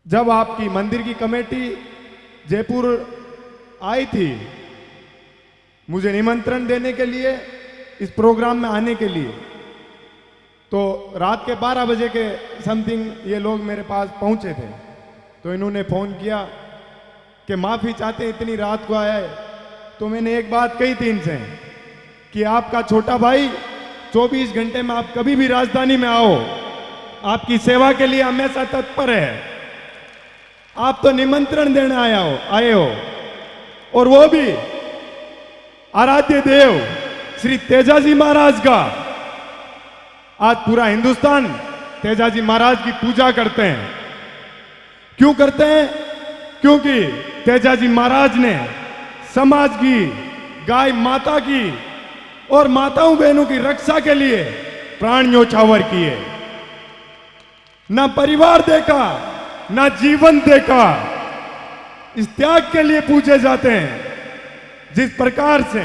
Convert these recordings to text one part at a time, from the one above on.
जब आपकी मंदिर की कमेटी जयपुर आई थी मुझे निमंत्रण देने के लिए, इस प्रोग्राम में आने के लिए, तो रात के 12 बजे के समथिंग ये लोग मेरे पास पहुंचे थे। तो इन्होंने फ़ोन किया कि माफ़ी चाहते इतनी रात को आया है। तो मैंने एक बात कही थी इनसे कि आपका छोटा भाई 24 घंटे में आप कभी भी राजधानी में आओ, आपकी सेवा के लिए हमेशा तत्पर है। आप तो निमंत्रण देने आए हो और वो भी आराध्य देव श्री तेजाजी महाराज का। आज पूरा हिंदुस्तान तेजाजी महाराज की पूजा करते हैं। क्यों करते हैं? क्योंकि तेजाजी महाराज ने समाज की, गाय माता की और माताओं बहनों की रक्षा के लिए प्राण न्योछावर किए। ना परिवार देखा, ना जीवन देखा। इस त्याग के लिए पूजे जाते हैं। जिस प्रकार से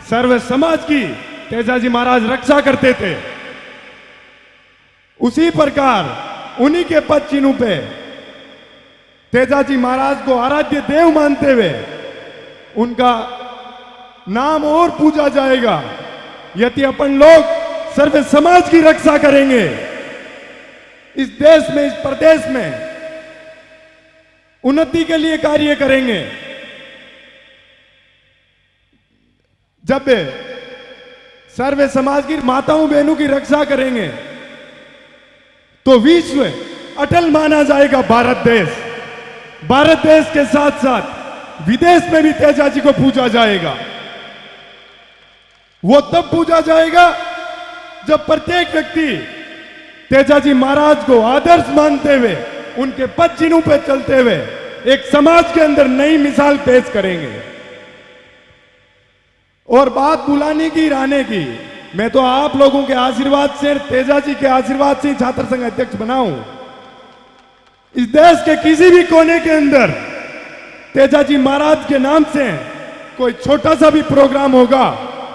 सर्व समाज की तेजाजी महाराज रक्षा करते थे, उसी प्रकार उन्हीं के पद चिन्हों पे तेजाजी महाराज को आराध्य देव मानते हुए उनका नाम और पूजा जाएगा। यदि अपन लोग सर्व समाज की रक्षा करेंगे, इस देश में, इस प्रदेश में उन्नति के लिए कार्य करेंगे, जब सर्व समाज की माताओं बहनों की रक्षा करेंगे, तो विश्व अटल माना जाएगा भारत देश। भारत देश के साथ साथ विदेश में भी तेजाजी को पूजा जाएगा। वो तब पूजा जाएगा जब प्रत्येक व्यक्ति तेजाजी महाराज को आदर्श मानते हुए, उनके पद चिन्हों पर चलते हुए एक समाज के अंदर नई मिसाल पेश करेंगे। और बात बुलाने की, रहने की, मैं तो आप लोगों के आशीर्वाद से, तेजाजी के आशीर्वाद से छात्र संघ अध्यक्ष बना हूं। इस देश के किसी भी कोने के अंदर तेजाजी महाराज के नाम से कोई छोटा सा भी प्रोग्राम होगा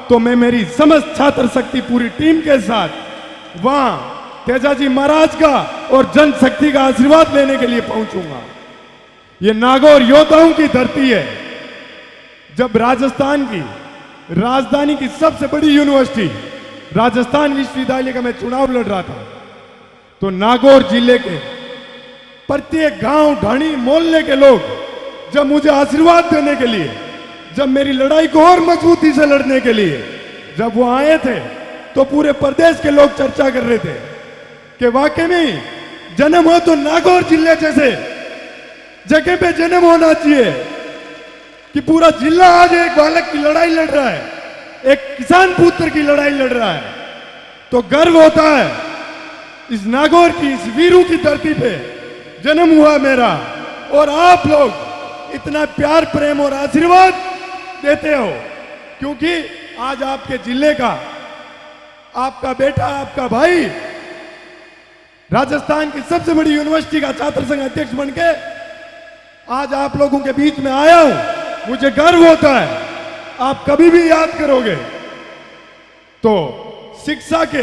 तो मैं मेरी समस्त छात्र शक्ति पूरी टीम के साथ वहां तेजाजी महाराज का और जनशक्ति का आशीर्वाद लेने के लिए पहुंचूंगा। ये नागौर योद्धाओं की धरती है। जब राजस्थान की राजधानी की सबसे बड़ी यूनिवर्सिटी राजस्थान विश्वविद्यालय का मैं चुनाव लड़ रहा था, तो नागौर जिले के प्रत्येक गांव, ढाणी, मोहल्ले के लोग जब मुझे आशीर्वाद देने के लिए, जब मेरी लड़ाई को और मजबूती से लड़ने के लिए जब वो आए थे, तो पूरे प्रदेश के लोग चर्चा कर रहे थे कि वाकई में जन्म हो तो नागौर जिले जैसे जगह पे जन्म होना चाहिए कि पूरा जिला आज एक बालक की लड़ाई लड़ रहा है, एक किसान पुत्र की लड़ाई लड़ रहा है। तो गर्व होता है इस नागौर की, इस वीरू की धरती पे जन्म हुआ मेरा, और आप लोग इतना प्यार, प्रेम और आशीर्वाद देते हो, क्योंकि आज आपके जिले का, आपका बेटा, आपका भाई राजस्थान की सबसे बड़ी यूनिवर्सिटी का छात्र संघ अध्यक्ष बनके आज आप लोगों के बीच में आया हूं। मुझे गर्व होता है। आप कभी भी याद करोगे तो शिक्षा के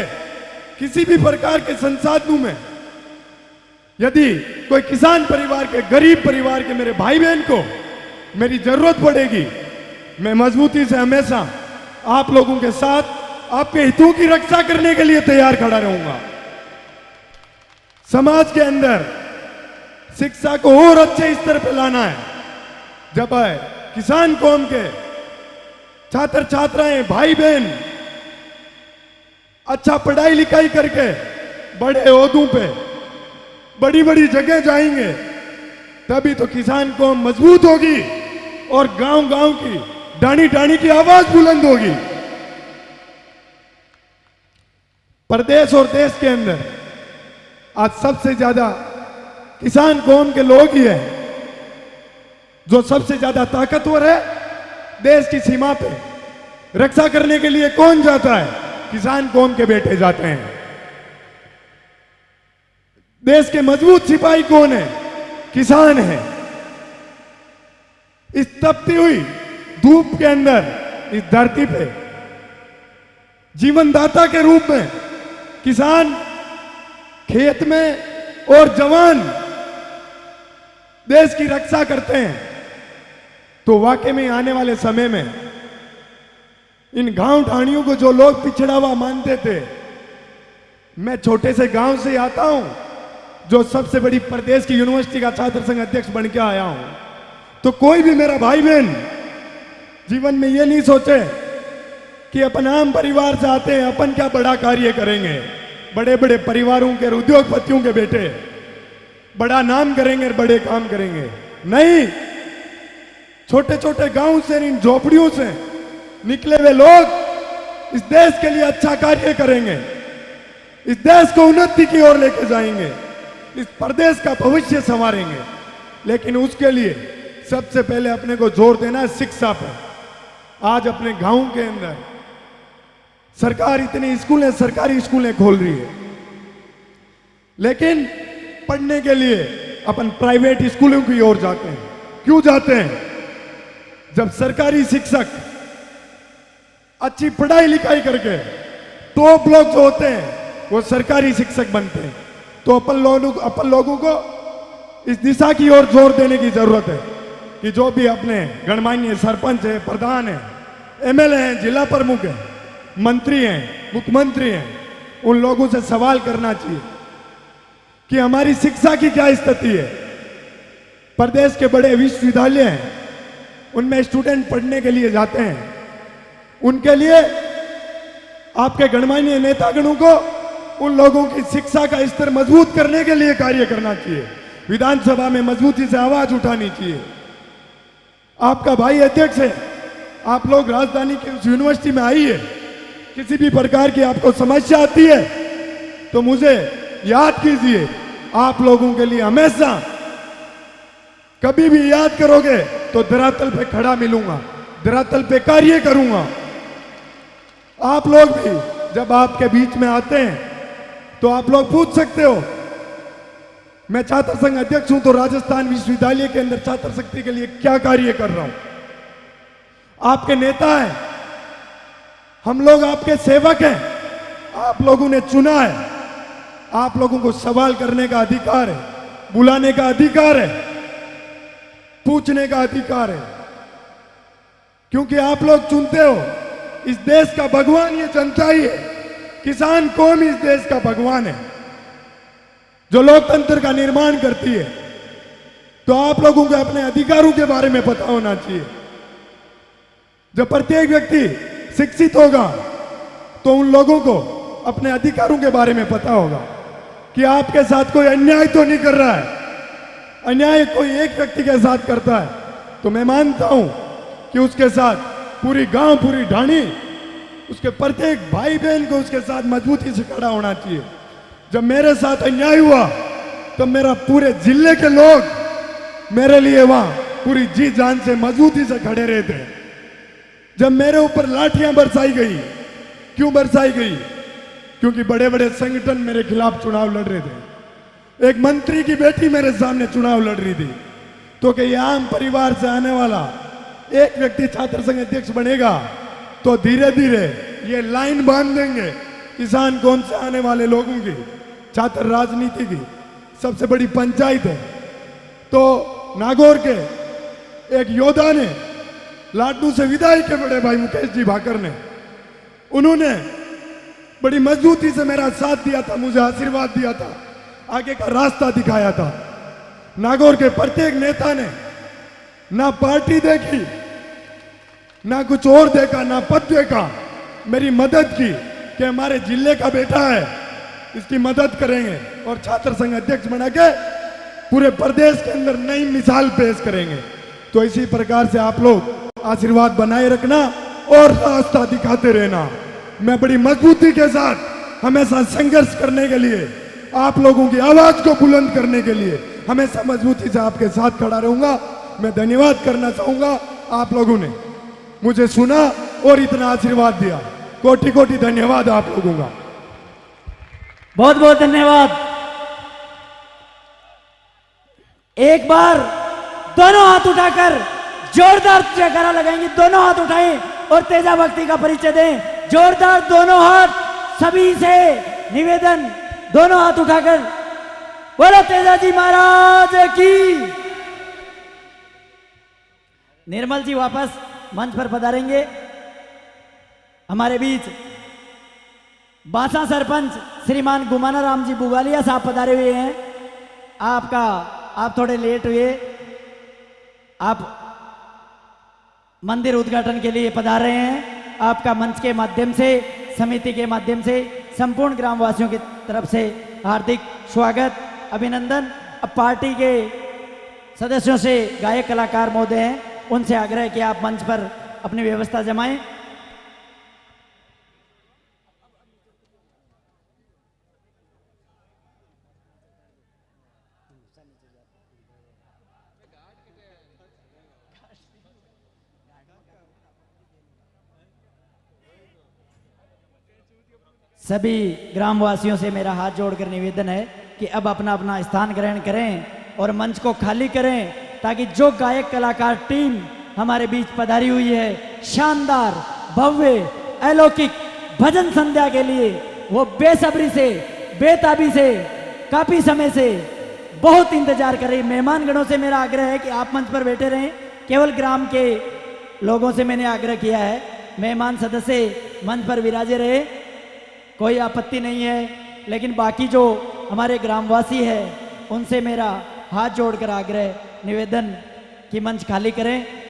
किसी भी प्रकार के संसाधनों में यदि कोई किसान परिवार के, गरीब परिवार के मेरे भाई बहन को मेरी जरूरत पड़ेगी, मैं मजबूती से हमेशा आप लोगों के साथ, आपके हितों की रक्षा करने के लिए तैयार खड़ा रहूंगा। समाज के अंदर शिक्षा को और अच्छे स्तर पर लाना है। जब किसान कौम के छात्र छात्राएं, भाई बहन अच्छा पढ़ाई लिखाई करके बड़े ओहदों पे, बड़ी बड़ी जगह जाएंगे, तभी तो किसान कौम मजबूत होगी और गांव गांव की, डाणी डाणी की आवाज बुलंद होगी। प्रदेश और देश के अंदर आज सबसे ज्यादा किसान कौम के लोग ही हैं। जो सबसे ज्यादा ताकतवर है, देश की सीमा पे रक्षा करने के लिए कौन जाता है? किसान कौम के बेटे जाते हैं। देश के मजबूत सिपाही कौन है? किसान है। इस तपती हुई धूप के अंदर, इस धरती पे जीवनदाता के रूप में किसान खेत में और जवान देश की रक्षा करते हैं, तो वाकई में आने वाले समय में इन गांव ठाणियों को जो लोग पिछड़ा हुआ मानते थे, मैं छोटे से गांव से आता हूं, जो सबसे बड़ी प्रदेश की यूनिवर्सिटी का छात्र संघ अध्यक्ष बन के आया हूं, तो कोई भी मेरा भाई बहन जीवन में ये नहीं सोचे कि अपन आम परिवार से आते हैं, अपन क्या बड़ा कार्य करेंगे, बड़े बड़े परिवारों के उद्योगपतियों के बेटे बड़ा नाम करेंगे और बड़े काम करेंगे। नहीं, छोटे छोटे गांव से, इन झोपड़ियों से निकले हुए लोग इस देश के लिए अच्छा कार्य करेंगे, इस देश को उन्नति की ओर लेके जाएंगे, इस प्रदेश का भविष्य संवारेंगे। लेकिन उसके लिए सबसे पहले अपने को जोर देना है शिक्षा पर। आज अपने गांव के अंदर सरकार इतनी स्कूलें, सरकारी स्कूलें खोल रही है, लेकिन पढ़ने के लिए अपन प्राइवेट स्कूलों की ओर जाते हैं। क्यों जाते हैं? जब सरकारी शिक्षक अच्छी पढ़ाई लिखाई करके टॉप लोग जो होते हैं वो सरकारी शिक्षक बनते हैं, तो अपन लोगों को इस दिशा की ओर जोर देने की जरूरत है कि जो भी अपने गणमान्य सरपंच है, प्रधान है, एमएलए हैं, जिला प्रमुख हैं, मंत्री हैं, मुख्यमंत्री हैं, उन लोगों से सवाल करना चाहिए कि हमारी शिक्षा की क्या स्थिति है। प्रदेश के बड़े विश्वविद्यालय हैं, उनमें स्टूडेंट पढ़ने के लिए जाते हैं, उनके लिए आपके गणमान्य नेतागणों को उन लोगों की शिक्षा का स्तर मजबूत करने के लिए कार्य करना चाहिए, विधानसभा में मजबूती से आवाज उठानी चाहिए। आपका भाई अध्यक्ष है, आप लोग राजधानी की उस यूनिवर्सिटी में आइए, किसी भी प्रकार की आपको समस्या आती है तो मुझे याद कीजिए। आप लोगों के लिए हमेशा कभी भी याद करोगे तो धरातल पे खड़ा मिलूंगा, धरातल पे कार्य करूंगा। आप लोग भी जब आपके बीच में आते हैं तो आप लोग पूछ सकते हो, मैं छात्र संघ अध्यक्ष हूं तो राजस्थान विश्वविद्यालय के अंदर छात्र शक्ति के लिए क्या कार्य कर रहा हूं। आपके नेता हैं, हम लोग आपके सेवक हैं, आप लोगों ने चुना है, आप लोगों को सवाल करने का अधिकार है, बुलाने का अधिकार है, पूछने का अधिकार है, क्योंकि आप लोग चुनते हो। इस देश का भगवान ये जनता ही है, किसान कौम इस देश का भगवान है जो लोकतंत्र का निर्माण करती है। तो आप लोगों को अपने अधिकारों के बारे में पता होना चाहिए। जब प्रत्येक व्यक्ति शिक्षित होगा तो उन लोगों को अपने अधिकारों के बारे में पता होगा कि आपके साथ कोई अन्याय तो नहीं कर रहा है। अन्याय कोई एक व्यक्ति के साथ करता है तो मैं मानता हूं कि उसके साथ पूरी गांव, पूरी ढाणी, उसके प्रत्येक भाई बहन को उसके साथ मजबूती से खड़ा होना चाहिए। जब मेरे साथ अन्याय हुआ तो मेरा पूरे जिले के लोग मेरे लिए वहां पूरी जी जान से मजबूती से खड़े रहे थे। जब मेरे ऊपर लाठियां बरसाई गई, क्यों बरसाई गई? क्योंकि बड़े बड़े संगठन मेरे खिलाफ चुनाव लड़ रहे थे। एक मंत्री की बेटी मेरे सामने चुनाव लड़ रही थी। तो कि आम परिवार से आने वाला एक व्यक्ति छात्र संघ अध्यक्ष बनेगा तो धीरे धीरे ये लाइन बांध देंगे किसान कौन से आने वाले लोगों की, छात्र राजनीति की सबसे बड़ी पंचायत है। तो नागौर के एक योद्धा ने लाडू से विदाई के बड़े भाई मुकेश जी भाकर ने, उन्होंने बड़ी मजबूती से मेरा साथ दिया था, मुझे आशीर्वाद दिया था, आगे का रास्ता दिखाया था। नागौर के प्रत्येक नेता ने ना पार्टी देखी, ना कुछ और देखा, ना पद देखा, मेरी मदद की कि हमारे जिले का बेटा है, इसकी मदद करेंगे और छात्र संघ अध्यक्ष बना के पूरे प्रदेश के अंदर नई मिसाल पेश करेंगे। तो इसी प्रकार से आप लोग आशीर्वाद बनाए रखना और रास्ता दिखाते रहना। मैं बड़ी मजबूती के साथ हमेशा संघर्ष करने के लिए, आप लोगों की आवाज को बुलंद करने के लिए हमेशा मजबूती से आपके साथ खड़ा रहूंगा। मैं धन्यवाद करना चाहूंगा, आप लोगों ने मुझे सुना और इतना आशीर्वाद दिया। कोटि कोटि धन्यवाद आप लोगों का। बहुत बहुत धन्यवाद। एक बार दोनों हाथ उठाकर जोरदार जयकारा लगाएंगे। दोनों हाथ उठाएं और तेजा भक्ति का परिचय दें। जोरदार दोनों हाथ, सभी से निवेदन, दोनों हाथ उठाकर बोलो तेजा जी महाराज की। निर्मल जी वापस मंच पर पधारेंगे। हमारे बीच बांसा सरपंच श्रीमान गुमाना राम जी बुगालिया साहब पधारे हुए हैं। आप थोड़े लेट हुए, आप मंदिर उद्घाटन के लिए पधार रहे हैं। आपका मंच के माध्यम से, समिति के माध्यम से संपूर्ण ग्रामवासियों की तरफ से हार्दिक स्वागत, अभिनंदन। अब पार्टी के सदस्यों से गायक कलाकार महोदय हैं, उनसे आग्रह कि आप मंच पर अपनी व्यवस्था जमाएं। सभी ग्रामवासियों से मेरा हाथ जोड़कर निवेदन है कि अब अपना अपना स्थान ग्रहण करें और मंच को खाली करें, ताकि जो गायक कलाकार टीम हमारे बीच पधारी हुई है शानदार भव्य अलौकिक भजन संध्या के लिए, वो बेसब्री से, बेताबी से, काफी समय से बहुत इंतजार कर रही। मेहमानगणों से मेरा आग्रह है कि आप मंच पर बैठे रहें। केवल ग्राम के लोगों से मैंने आग्रह किया है, मेहमान सदस्य मंच पर विराजे रहे, कोई आपत्ति नहीं है। लेकिन बाकी जो हमारे ग्रामवासी हैं उनसे मेरा हाथ जोड़कर आग्रह निवेदन कि मंच खाली करें।